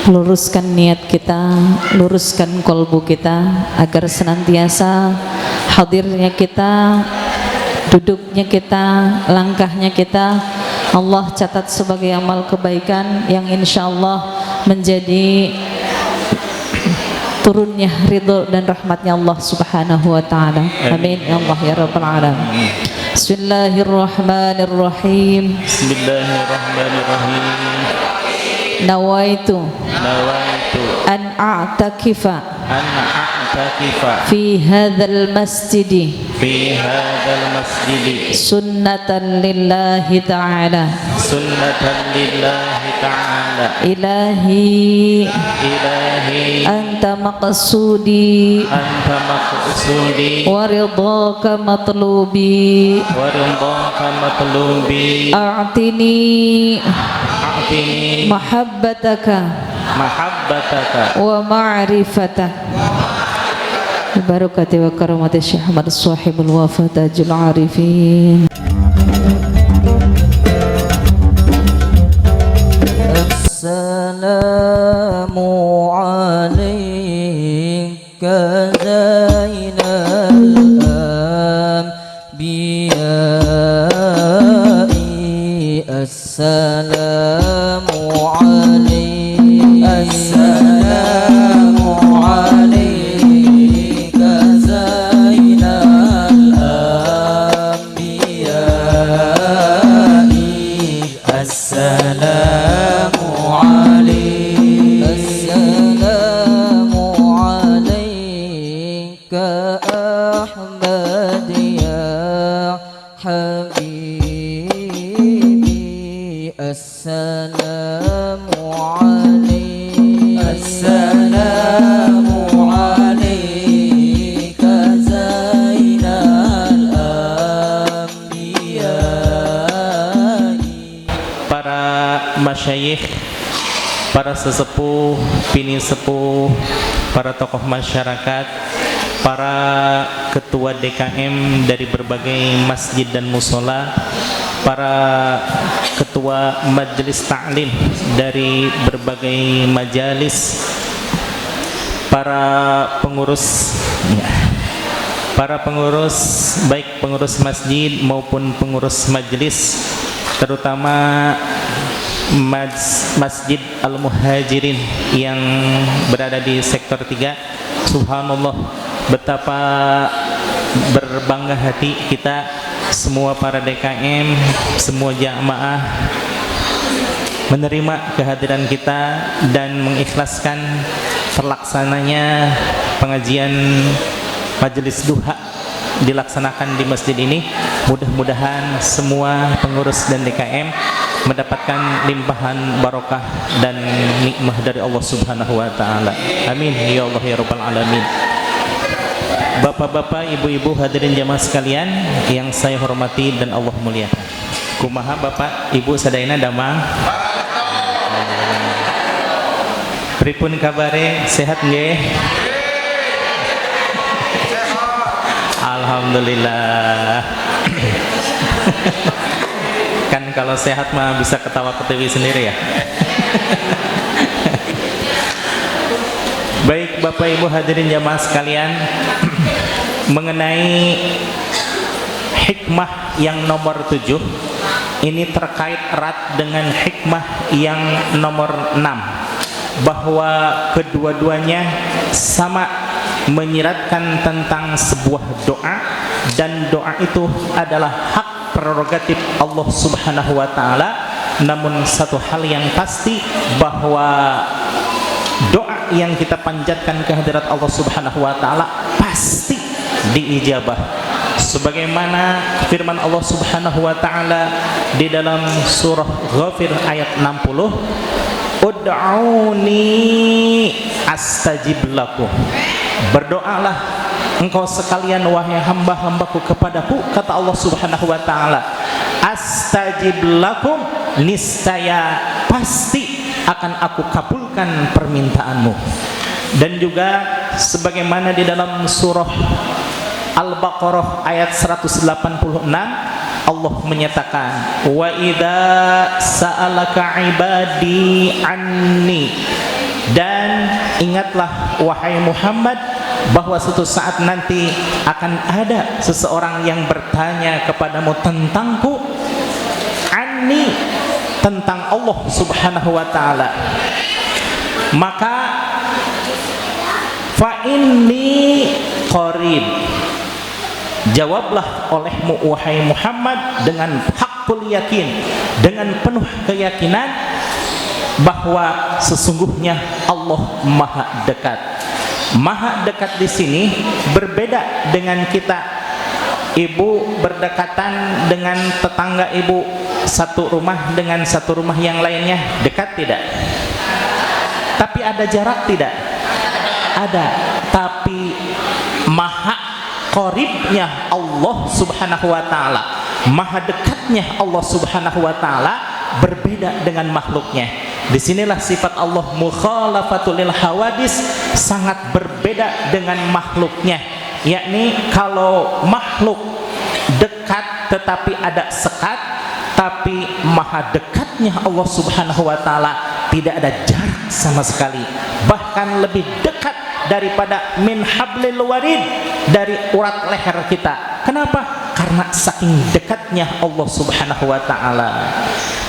luruskan niat kita, luruskan kolbu kita agar senantiasa hadirnya kita, duduknya kita, langkahnya kita Allah catat sebagai amal kebaikan yang insya Allah menjadi turunnya ridho dan rahmatnya Allah subhanahu wa ta'ala. Amin ya Allah ya Rabbal alamin. Bismillahirrahmanirrahim. Bismillahirrahmanirrahim. Nawaitu an a'takifa fi hadzal masjid sunnatan lillahi ta'ala ilahi anta maqsudi wa ridhaka matlubi a'tini mahabbataka wa ma'rifataka barakati wa karamati Syekh Ahmad Sahibul Wafa Tajul Arifin. Assalamu alayka zainal anbiya'i. Assalamu alayka, assalamu alayka zainal anbiya'i. Assalamu alayka, assalamu alayka Ahmad ya habibi. Assalamu alayka, assalamu alayka zainal anbiya. Para masyayikh, para sesepuh, bini sepuh, para tokoh masyarakat, para ketua DKM dari berbagai masjid dan musola, para ketua majelis ta'lim dari berbagai majalis, para pengurus baik pengurus masjid maupun pengurus majelis, terutama Masjid Al-Muhajirin yang berada di sektor 3. Subhanallah, betapa berbangga hati kita semua para DKM, semua jamaah menerima kehadiran kita dan mengikhlaskan terlaksananya pengajian majelis duha dilaksanakan di masjid ini. Mudah-mudahan semua pengurus dan DKM mendapatkan limpahan barokah dan nikmah dari Allah Subhanahu wa ta'ala. Amin ya Allah ya Rabbal alamin. Bapak-bapak, ibu-ibu, hadirin jamaah sekalian yang saya hormati dan Allah muliakan. Kumaha Bapak, Ibu sadayana damang? Pripun kabare, sehat nggih? Alhamdulillah. Kan kalau sehat mah bisa ketawa ketiwi sendiri ya. Baik Bapak Ibu hadirin jamaah sekalian, mengenai hikmah yang nomor 7 ini terkait erat dengan hikmah yang nomor 6, bahwa kedua-duanya sama menyiratkan tentang sebuah doa, dan doa itu adalah hak prerogatif Allah Subhanahu wa ta'ala. Namun satu hal yang pasti, bahwa doa yang kita panjatkan ke hadirat Allah Subhanahu wa ta'ala pasti diijabah, sebagaimana firman Allah Subhanahu wa ta'ala di dalam surah Ghafir ayat 60, ud'auni astajib lakum. Berdoalah engkau sekalian wahai hamba-hambaku kepadaku, kata Allah Subhanahu wa ta'ala, astajib lakum, niscaya pasti akan aku kabulkan permintaanmu. Dan juga sebagaimana di dalam surah Al-Baqarah ayat 186, Allah menyatakan, wa idza sa'alaka ibadi anni Dan ingatlah wahai Muhammad bahwa suatu saat nanti akan ada seseorang yang bertanya kepadamu tentangku, anni, tentang Allah Subhanahu wa taala. Maka fa inni qarib, jawablah olehmu wahai Muhammad dengan hakul yakin, dengan penuh keyakinan bahwa sesungguhnya Allah Maha dekat. Maha dekat di sini berbeda dengan kita. Ibu berdekatan dengan tetangga ibu, satu rumah dengan satu rumah yang lainnya, dekat tidak? Tapi ada jarak tidak? Ada. Tapi maha qaribnya Allah Subhanahu wa taala, maha dekatnya Allah Subhanahu wa taala berbeda dengan makhluknya. Disinilah sifat Allah mukhalafatul lil hawadis, sangat berbeda dengan makhluknya. Yakni kalau makhluk dekat tetapi ada sekat, tapi maha dekatnya Allah Subhanahu wa taala tidak ada jarak sama sekali, bahkan lebih dekat daripada min hablil warid, dari urat leher kita. Kenapa? Karena saking dekatnya Allah Subhanahu wa taala.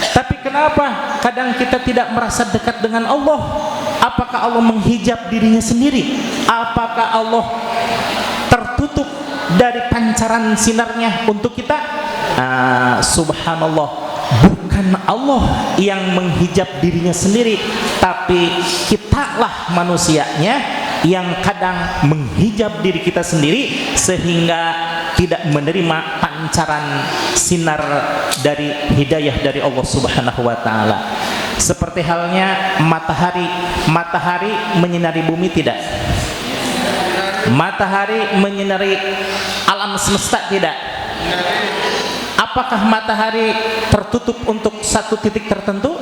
Tapi kenapa kadang kita tidak merasa dekat dengan Allah? Apakah Allah menghijab dirinya sendiri? Apakah Allah tertutup dari pancaran sinarnya untuk kita? Subhanallah, bukan Allah yang menghijab dirinya sendiri, tapi kitalah manusianya yang kadang menghijab diri kita sendiri sehingga tidak menerima pancaran sinar dari hidayah dari Allah Subhanahu wa taala. Seperti halnya matahari. Matahari menyinari bumi tidak? Matahari menyinari alam semesta tidak? Apakah matahari tertutup untuk satu titik tertentu?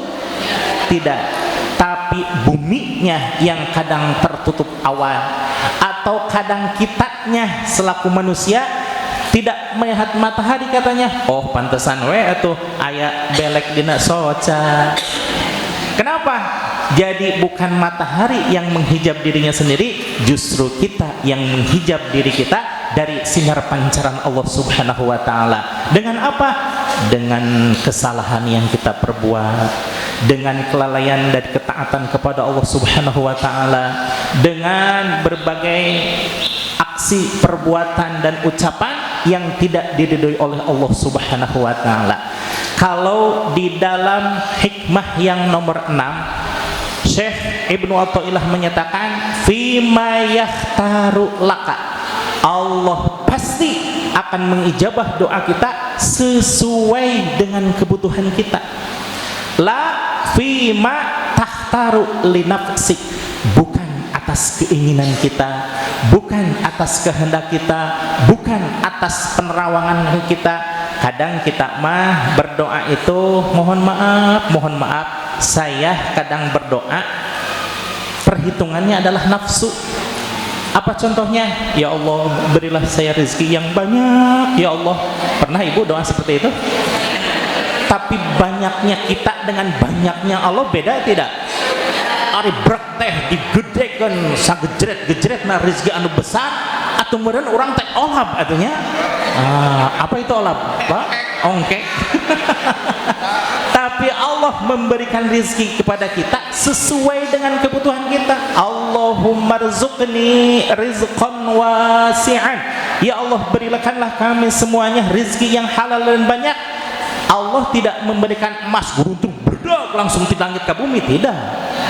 Tidak. Tapi buminya yang kadang tertutup awan, atau kadang kitanya selaku manusia tidak melihat matahari, katanya oh pantesan we atuh aya belek dina soca. Kenapa? Jadi bukan matahari yang menghijab dirinya sendiri, justru kita yang menghijab diri kita dari sinar pancaran Allah Subhanahu wa taala. Dengan apa? Dengan kesalahan yang kita perbuat, dengan kelalaian dan ketaatan kepada Allah Subhanahu wa taala, dengan berbagai aksi, perbuatan dan ucapan yang tidak diridhoi oleh Allah Subhanahu wa taala. Kalau di dalam hikmah yang nomor 6, Syekh Ibnu Athaillah menyatakan fima yahtaru laka, Allah pasti akan mengijabah doa kita sesuai dengan kebutuhan kita. La fima tahtaru li nafsik, bukan atas keinginan kita, bukan atas kehendak kita, bukan atas penerawangan kita. Kadang kita mah berdoa itu mohon maaf, saya kadang berdoa perhitungannya adalah nafsu. Apa contohnya? Ya Allah, berilah saya rezeki yang banyak, ya Allah. Pernah ibu doa seperti itu? Tapi banyaknya kita dengan banyaknya Allah beda tidak? Ari brek teh digedekeun sagejret-gejret na rezeki anu besar, atau kemudian orang teh olab atunya. Apa itu olab? Pak? Ongkek. Tapi Allah memberikan rezeki kepada kita sesuai dengan kebutuhan kita. Allahumma rzuqni rizqan wasi'an, ya Allah berikanlah kami semuanya rezeki yang halal dan banyak. Allah tidak memberikan emas gunung berdak langsung di langit ke bumi, tidak.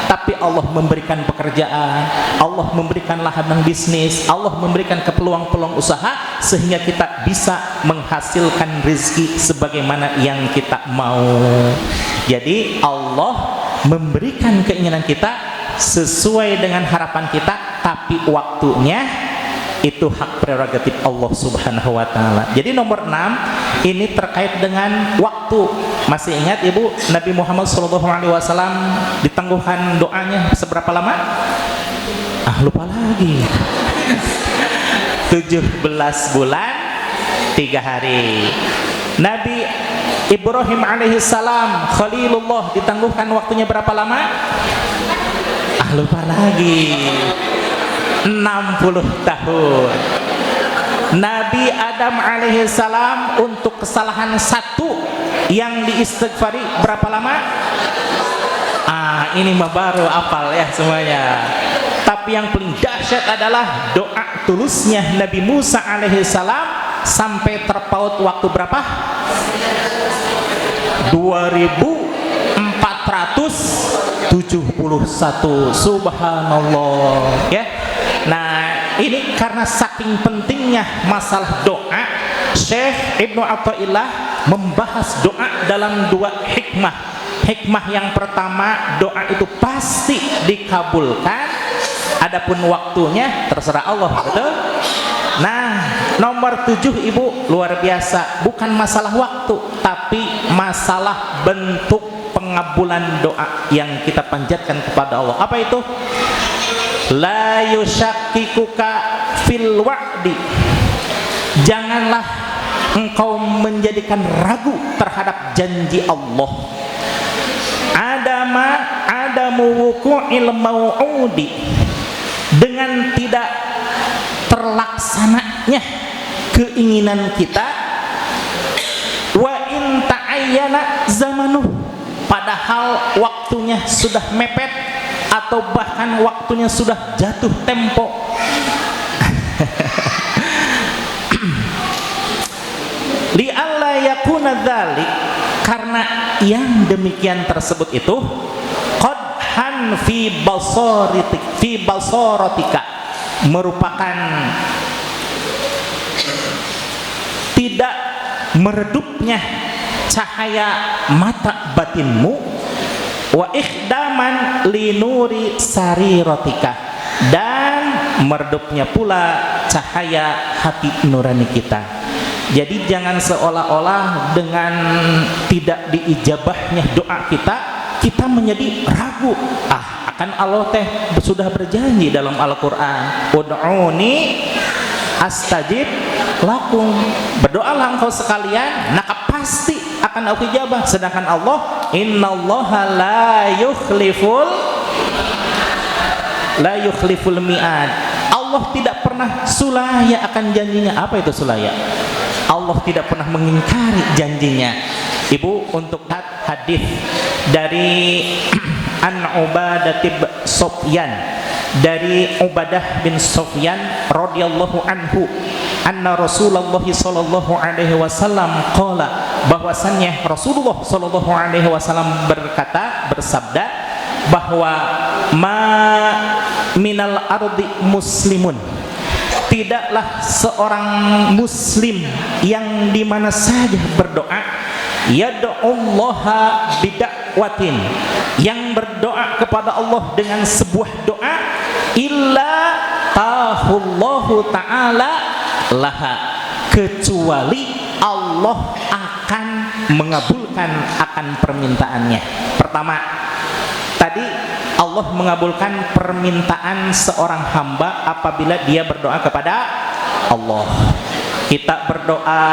Tapi Allah memberikan pekerjaan, Allah memberikan lahan bisnis, Allah memberikan peluang-peluang usaha sehingga kita bisa menghasilkan rezeki sebagaimana yang kita mau. Jadi Allah memberikan keinginan kita sesuai dengan harapan kita, tapi waktunya itu hak prerogatif Allah Subhanahu wa taala. Jadi nomor 6 ini terkait dengan waktu. Masih ingat ibu Nabi Muhammad SAW ditangguhkan doanya seberapa lama? Lupa lagi. 17 bulan 3 hari. Nabi Ibrahim alaihissalam Khalilullah ditangguhkan waktunya berapa lama? lupa lagi. 60 tahun. Nabi Adam alaihissalam untuk kesalahan satu yang diistighfari berapa lama? Ini mah baru apal ya semuanya. Tapi yang paling dahsyat adalah doa tulusnya Nabi Musa alaihissalam sampai terpaut waktu berapa? 2471. Subhanallah ya. Nah, ini karena saking pentingnya masalah doa, Syekh Ibnu Athaillah membahas doa dalam 2 hikmah. Hikmah yang pertama, doa itu pasti dikabulkan, adapun waktunya terserah Allah, betul? Nah, nomor 7 Ibu, luar biasa, bukan masalah waktu tapi masalah bentuk pengabulan doa yang kita panjatkan kepada Allah. Apa itu? La yushakkikuka fil wa'di. Janganlah engkau menjadikan ragu terhadap janji Allah. Adamu wuqu'il mau'udi, dengan tidak terlaksananya keinginan kita, wa in ta'ayyana zamanuh, padahal waktunya sudah mepet atau bahkan waktunya sudah jatuh tempo. Li'alla yakuna dzalik, karena yang demikian tersebut itu qadhan fi basaratika, merupakan tidak meredupnya cahaya mata batinmu, wa ikhdaman linuri sariratika, dan meredupnya pula cahaya hati nurani kita. Jadi jangan seolah-olah dengan tidak diijabahnya doa kita menjadi ragu. Akan Allah teh sudah berjanji dalam Al-Qur'an, ud'uni astajib lakum, berdoalah engkau sekalian, maka pasti akan aku ijabah. Sedangkan Allah, innallaha la yukhliful mi'ad. Allah tidak pernah sulaya akan janjinya. Apa itu sulaya? Allah tidak pernah mengingkari janjinya. Ibu, untuk hadis dari An Ubadah bin Sufyan, dari Ubadah bin Sufyan radhiyallahu anhu, anna Rasulullah sallallahu alaihi wasallam qala, bahwasannya Rasulullah sallallahu alaihi wasallam bersabda bahwa ma minal ardi muslimun, tidaklah seorang muslim yang dimana saja berdoa, yad'ullaha bida'watin, yang berdoa kepada Allah dengan sebuah doa, illa tahullahu ta'ala laha, kecuali Allah akan mengabulkan akan permintaannya. Pertama, tadi Allah mengabulkan permintaan seorang hamba apabila dia berdoa kepada Allah. Kita berdoa,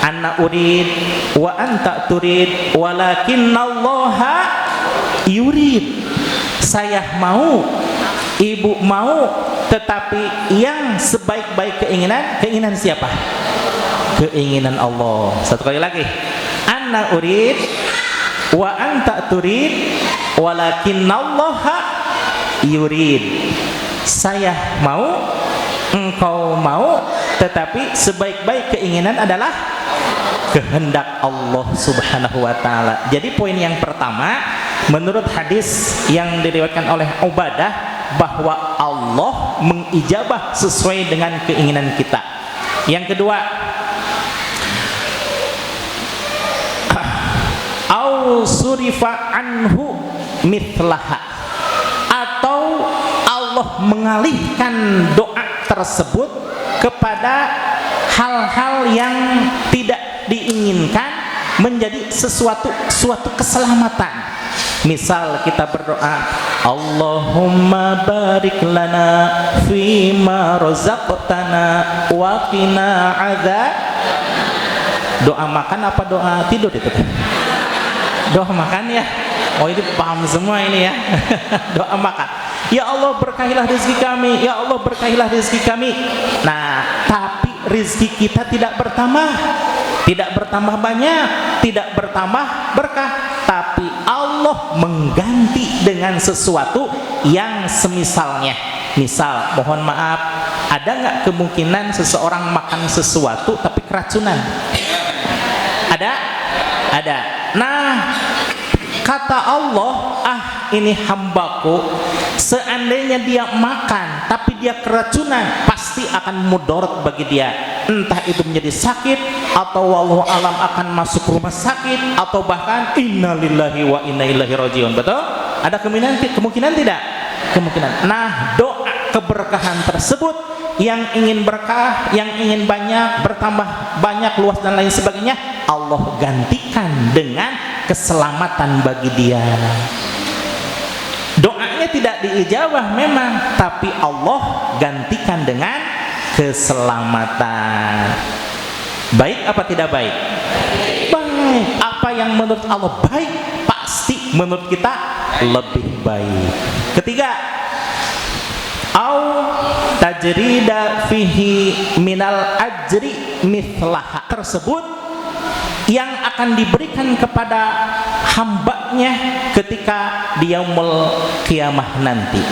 anna urid wa anta turid walakinnallaha yurid, saya mau, ibu mau, tetapi yang sebaik-baik keinginan siapa? Keinginan Allah. Satu kali lagi, anna urid wa anta turid walakinnallaha yurid, saya mau, engkau mau, tetapi sebaik-baik keinginan adalah kehendak Allah subhanahu wa ta'ala. Jadi poin yang pertama, menurut hadis yang diriwayatkan oleh Ubadah, bahwa Allah mengijabah sesuai dengan keinginan kita. Yang kedua, au surifa anhu mithlaha, atau Allah mengalihkan doa tersebut kepada hal-hal yang tidak diinginkan menjadi suatu keselamatan. Misal kita berdoa, Allahumma barik lana fima razaqtana wa qina adzab. Doa makan apa doa tidur itu? Doa makan ya. Oh, ini paham semua ini ya. Doa makan. Ya Allah berkahilah rezeki kami, ya Allah berkahilah rezeki kami. Nah, tapi rezeki kita tidak bertambah, tidak bertambah banyak, tidak bertambah berkah, tapi Allah mengganti dengan sesuatu yang semisalnya. Misal, mohon maaf, ada nggak kemungkinan seseorang makan sesuatu tapi keracunan? Ada? Ada. Nah, kata Allah, ini hambaku, seandainya dia makan tapi dia keracunan, pasti akan mudarat bagi dia, entah itu menjadi sakit atau wallahu alam akan masuk rumah sakit, atau bahkan innalillahi wa inna ilaihi rajiun. Betul? Ada kemungkinan tidak? Kemungkinan. Nah, doa keberkahan tersebut, yang ingin berkah, yang ingin banyak, bertambah banyak, luas dan lain sebagainya, Allah gantikan dengan keselamatan bagi dia. Doanya tidak diijabah memang, tapi Allah gantikan dengan keselamatan. Baik apa tidak baik? Baik. Apa yang menurut Allah baik, pasti menurut kita lebih baik. Ketiga, au tajrida fihi minal ajri mithlaha, tersebut yang akan diberikan kepada hambanya ketika di yaumul kiamah nanti.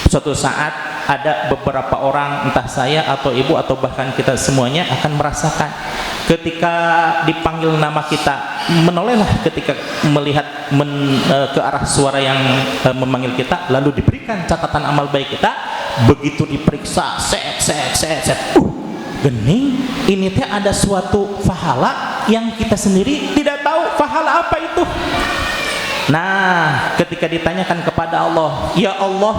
Suatu saat ada beberapa orang, entah saya atau ibu atau bahkan kita semuanya akan merasakan ketika dipanggil nama kita, menolehlah ketika melihat ke arah suara yang memanggil kita, lalu diberikan catatan amal baik kita. Begitu diperiksa, set, gening, ini teh ada suatu pahala yang kita sendiri tidak tahu pahala apa itu. Nah, ketika ditanyakan kepada Allah, ya Allah,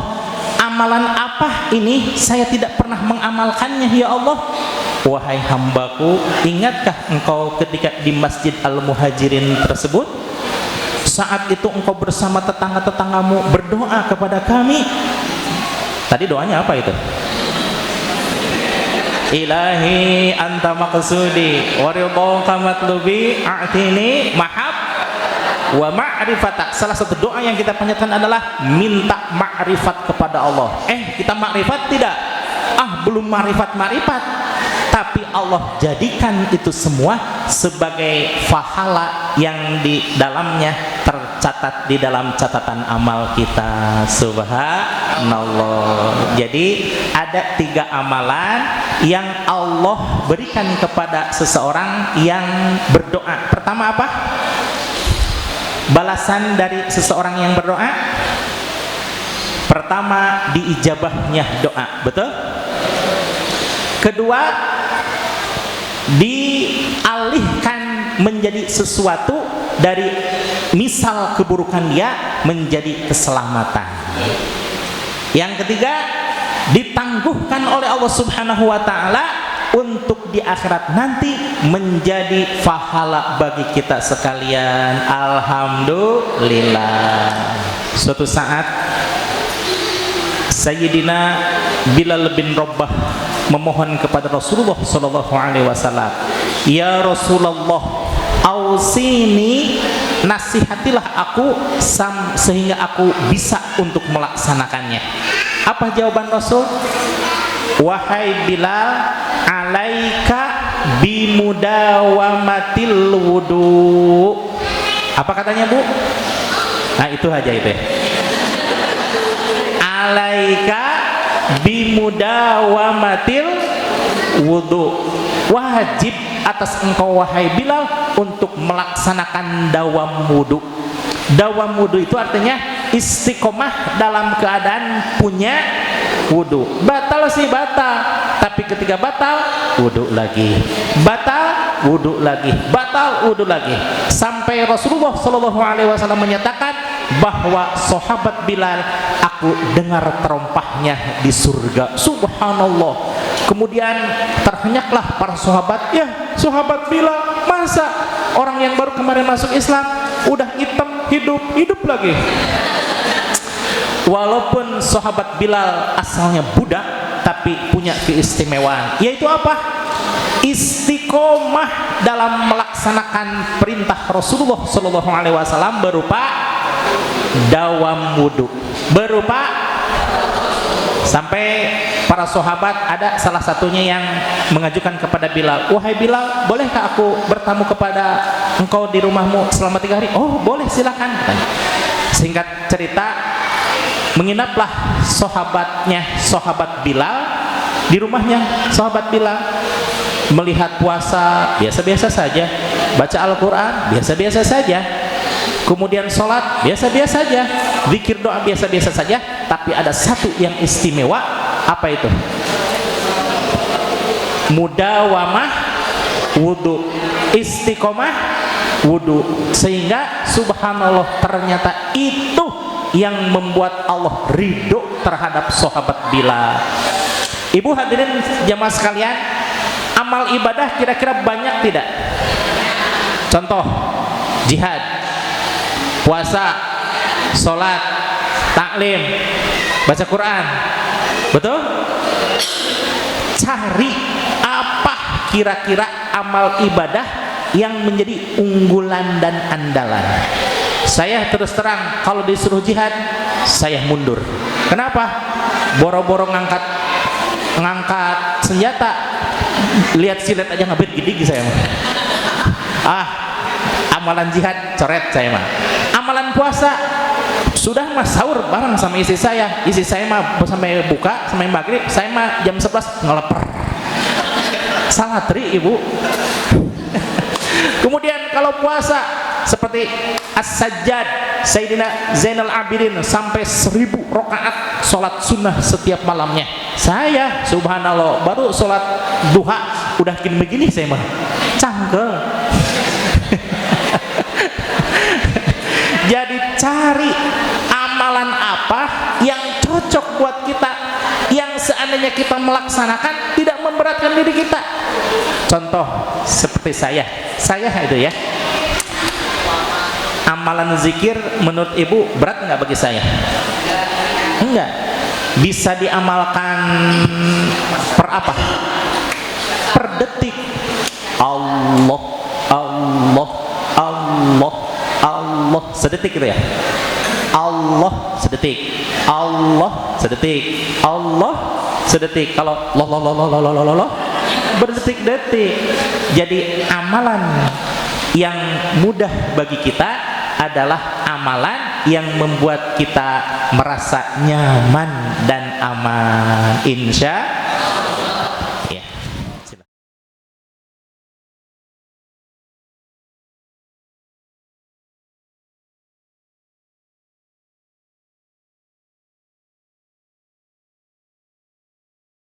amalan apa ini? Saya tidak pernah mengamalkannya, ya Allah. Wahai hambaku, ingatkah engkau ketika di Masjid Al-Muhajirin tersebut, saat itu engkau bersama tetangga-tetanggamu berdoa kepada kami? Tadi doanya apa itu? Ilahi anta maqsudi wa ridhaka matlubi a'tini mahab wa ma'rifatak. Salah satu doa yang kita panjatkan adalah minta ma'rifat kepada Allah. Kita ma'rifat tidak? Belum ma'rifat, tapi Allah jadikan itu semua sebagai pahala yang di dalamnya tercatat di dalam catatan amal kita. Subhanallah. Jadi ada 3 amalan yang Allah berikan kepada seseorang yang berdoa. Pertama apa? Balasan dari seseorang yang berdoa. Pertama, diijabahnya doa. Betul? Kedua, dialihkan menjadi sesuatu dari misal keburukan dia menjadi keselamatan. Yang ketiga, ditangguhkan oleh Allah Subhanahu wa taala untuk di akhirat nanti menjadi pahala bagi kita sekalian. Alhamdulillah. Suatu saat Sayyidina Bilal bin Rabah memohon kepada Rasulullah sallallahu alaihi wasallam, "Ya Rasulullah, ausini, nasihatilah aku sehingga aku bisa untuk melaksanakannya." Apa jawaban Rasul? "Wahai Bilal, alaika bimudawamatil wudu." Apa katanya, Bu? Nah, itu aja itu. Alaika bimudawamatil wudu. Wajib atas engkau wahai Bilal untuk melaksanakan dawam wudu. Dawam wudu itu artinya istiqomah dalam keadaan punya wudu. Batal sih batal, tapi ketika batal wudu lagi, batal wudu lagi, batal wudu lagi, sampai Rasulullah Shallallahu Alaihi Wasallam menyatakan bahwa sahabat Bilal, aku dengar terompahnya di surga. Subhanallah. Kemudian terhenyaklah para sahabat, ya sahabat Bilal, masa orang yang baru kemarin masuk Islam udah hitam hidup lagi. Walaupun sahabat Bilal asalnya budak, tapi punya keistimewaan, yaitu apa? Istiqomah dalam melaksanakan perintah Rasulullah Shallallahu Alaihi Wasallam berupa dawam wudu, berupa Sampai para sahabat ada salah satunya yang mengajukan kepada Bilal, "Wahai Bilal, bolehkah aku bertamu kepada engkau di rumahmu selama 3 hari?" "Oh, boleh, silakan." Singkat cerita, menginaplah sahabat Bilal di rumahnya. Sahabat Bilal melihat puasa biasa-biasa saja, baca Al-Quran biasa-biasa saja, kemudian sholat biasa-biasa saja, zikir doa biasa-biasa saja. Tapi ada satu yang istimewa. Apa itu? Mudawamah wudu, istiqomah wudu. Sehingga subhanallah, ternyata itu yang membuat Allah ridho terhadap sahabat Bilal. Ibu hadirin jamaah sekalian, amal ibadah kira-kira banyak tidak? Contoh, jihad, puasa, sholat, taklim, baca Quran. Betul? Cari apa kira-kira amal ibadah yang menjadi unggulan dan andalan. Saya terus terang, kalau disuruh jihad, saya mundur. Kenapa? Boro-boro ngangkat senjata, lihat silet aja ngabit gigi saya mah. Amalan jihad coret saya mah. Amalan puasa sudah mah sahur bareng sama istri saya mah sampai buka sampai maghrib, saya mah jam 11 ngeleper. Salah tri ibu. Kemudian kalau puasa seperti As-Sajjad Sayyidina Zainal Abidin sampai 1000 rakaat sholat sunnah setiap malamnya. Saya subhanallah baru sholat duha udah begini saya mah cangkel. Jadi cari amalan apa yang cocok buat kita, yang seandainya kita melaksanakan tidak memberatkan diri kita. Contoh seperti saya itu ya, amalan zikir menurut ibu berat nggak bagi saya? Enggak. Bisa diamalkan per apa? Per detik. Allah, Allah, Allah, Allah, sedetik itu ya. Allah sedetik, Allah sedetik, Allah sedetik. Kalau Allah berdetik-detik. Jadi amalan yang mudah bagi kita adalah amalan yang membuat kita merasa nyaman dan aman, insya